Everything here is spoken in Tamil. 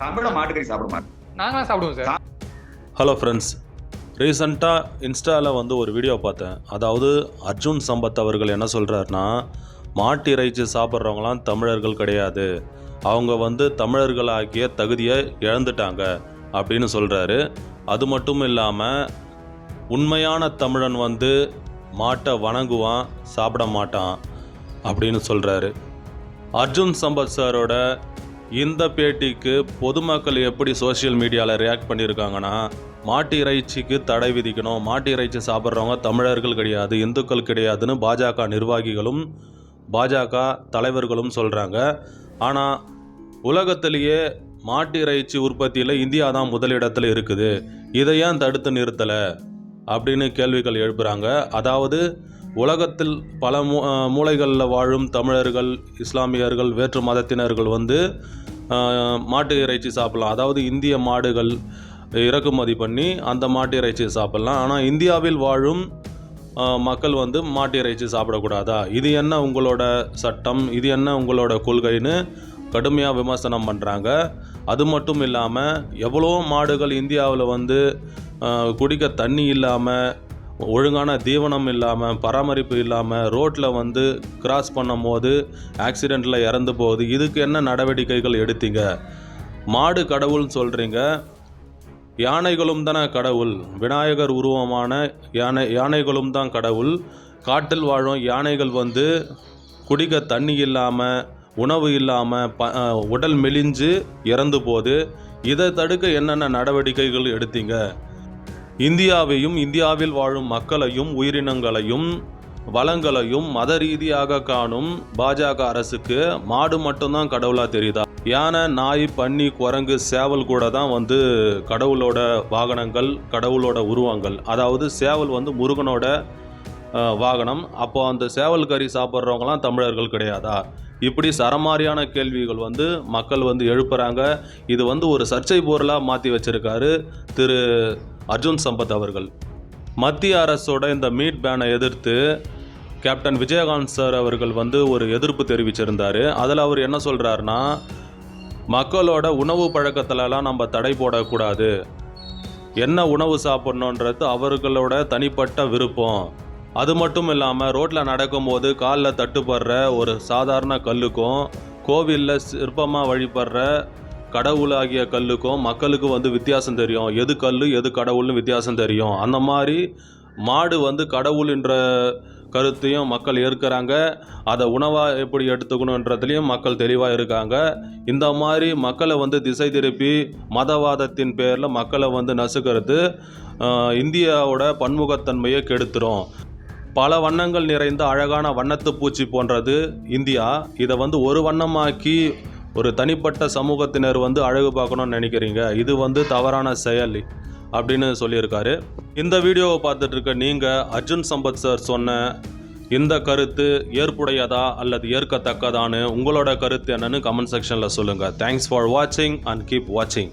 தமிழ மாட்டுக்கறி சாப்பிட மாட்டோம். நாங்களாம் சாப்பிடுவோம் சார். ஹலோ ஃப்ரெண்ட்ஸ், ரீசெண்டாக இன்ஸ்டாவில் வந்து ஒரு வீடியோ பார்த்தேன். அதாவது அர்ஜுன் சம்பத் அவர்கள் என்ன சொல்கிறாருன்னா, மாட்டு இறைச்சி சாப்பிட்றவங்களாம் தமிழர்கள் கிடையாது, அவங்க வந்து தமிழர்களாகிய தகுதியை இழந்துட்டாங்க அப்படின்னு சொல்கிறாரு. அது மட்டும் இல்லாமல் உண்மையான தமிழன் வந்து மாட்டை வணங்குவான், சாப்பிட மாட்டான் அப்படின்னு சொல்கிறாரு. அர்ஜுன் சம்பத் சாரோட இந்த பேட்டிக்கு பொதுமக்கள் எப்படி சோஷியல் மீடியாவில் ரியாக்ட் பண்ணியிருக்காங்கன்னா, மாட்டு இறைச்சிக்கு தடை விதிக்கணும், மாட்டு இறைச்சி சாப்பிட்றவங்க தமிழர்கள் கிடையாது, இந்துக்கள் கிடையாதுன்னு பாஜக நிர்வாகிகளும் பாஜக தலைவர்களும் சொல்கிறாங்க. ஆனால் உலகத்திலேயே மாட்டு இறைச்சி உற்பத்தியில் இந்தியா தான் முதலிடத்தில் இருக்குது, இதை ஏன் தடுத்து நிறுத்தலை அப்படின்னு கேள்விகள் எழுப்புகிறாங்க. அதாவது உலகத்தில் பல மூலைகளில் வாழும் தமிழர்கள், இஸ்லாமியர்கள், வேற்று மதத்தினர்கள் வந்து மாட்டு இறைச்சி சாப்பிட்லாம். அதாவது இந்திய மாடுகள் இறக்குமதி பண்ணி அந்த மாட்டு இறைச்சி சாப்பிட்லாம். ஆனால் இந்தியாவில் வாழும் மக்கள் வந்து மாட்டு இறைச்சி சாப்பிடக்கூடாதா? இது என்ன உங்களோட சட்டம், இது என்ன உங்களோட கொள்கைன்னு கடுமையாக விமர்சனம் பண்ணுறாங்க. அது மட்டும் இல்லாமல் எவ்வளோ மாடுகள் இந்தியாவில் வந்து குடிக்க தண்ணி இல்லாமல், ஒழுங்கான தீவனம் இல்லாமல், பராமரிப்பு இல்லாமல் ரோட்டில் வந்து கிராஸ் பண்ணும் போது ஆக்சிடெண்ட்டில் இறந்து போகுது. இதுக்கு என்ன நடவடிக்கைகள் எடுத்தீங்க? மாடு கடவுள்னு சொல்கிறீங்க, யானைகளும் தானே கடவுள், விநாயகர் உருவமான யானைகளும் தான் கடவுள். காட்டில் வாழும் யானைகள் வந்து குடிக்க தண்ணி இல்லாமல், உணவு இல்லாமல் உடல் மெலிஞ்சு இறந்து போகுது. இதை தடுக்க என்னென்ன நடவடிக்கைகள் எடுத்தீங்க? இந்தியாவையும் இந்தியாவில் வாழும் மக்களையும் உயிரினங்களையும் வளங்களையும் மத ரீதியாக காணும் பாஜக அரசுக்கு மாடு மட்டும்தான் கடவுளாக தெரியுதா? யானை, நாய், பன்னி, குரங்கு, சேவல் கூட தான் வந்து கடவுளோட வாகனங்கள், கடவுளோட உருவங்கள். அதாவது சேவல் வந்து முருகனோட வாகனம். அப்போ அந்த சேவல் கறி சாப்பிட்றவங்களாம் தமிழர்கள் கிடையாதா? இப்படி சரமாரியான கேள்விகள் வந்து மக்கள் வந்து எழுப்புறாங்க. இது வந்து ஒரு சர்ச்சை பொருளாக மாற்றி வச்சிருக்காரு திரு அர்ஜுன் சம்பத் அவர்கள். மத்திய அரசோட இந்த மீட் பேனை எதிர்த்து கேப்டன் விஜயகாந்த் சார் அவர்கள் வந்து ஒரு எதிர்ப்பு தெரிவிச்சிருந்தார். அதில் அவர் என்ன சொல்கிறாருன்னா, மக்களோட உணவு பழக்கத்திலலாம் நம்ம தடை போடக்கூடாது, என்ன உணவு சாப்பிட்ணுன்றது அவர்களோட தனிப்பட்ட விருப்பம். அது மட்டும் இல்லாமல் ரோட்டில் நடக்கும்போது காலில் தட்டுப்படுற ஒரு சாதாரண கல்லுக்கும், கோவிலில் சிற்பமாக வழிபடுற கடவுளாகிய கல்லுக்கும் மக்களுக்கு வந்து வித்தியாசம் தெரியும். எது கல் எது கடவுள்னு வித்தியாசம் தெரியும். அந்த மாதிரி மாடு வந்து கடவுள் என்ற கருத்தையும் மக்கள் ஏற்கிறாங்க. அதை உணவாக எப்படி எடுத்துக்கணுன்றதுலேயும் மக்கள் தெளிவாக இருக்காங்க. இந்த மாதிரி மக்களை வந்து திசை திருப்பி மதவாதத்தின் பேரில் மக்களை வந்து நசுக்கிறது இந்தியாவோட பன்முகத்தன்மையை கெடுத்துரும். பல வண்ணங்கள் நிறைந்த அழகான வண்ணத்து பூச்சி போன்றது இந்தியா. இதை வந்து ஒரு வண்ணமாக்கி ஒரு தனிப்பட்ட சமூகத்தினர் வந்து அழகு பார்க்கணும்னு நினைக்கிறீங்க, இது வந்து தவறான செயல் அப்படின்னு சொல்லியிருக்காரு. இந்த வீடியோவை பார்த்துட்டு இருக்க நீங்கள் அர்ஜுன் சம்பத் சார் சொன்ன இந்த கருத்து ஏற்புடையதா அல்லது ஏற்கத்தக்கதான்னு உங்களோட கருத்து என்னன்னு கமெண்ட் செக்ஷனில் சொல்லுங்கள். தேங்க்ஸ் ஃபார் வாட்சிங் அண்ட் கீப் வாட்சிங்.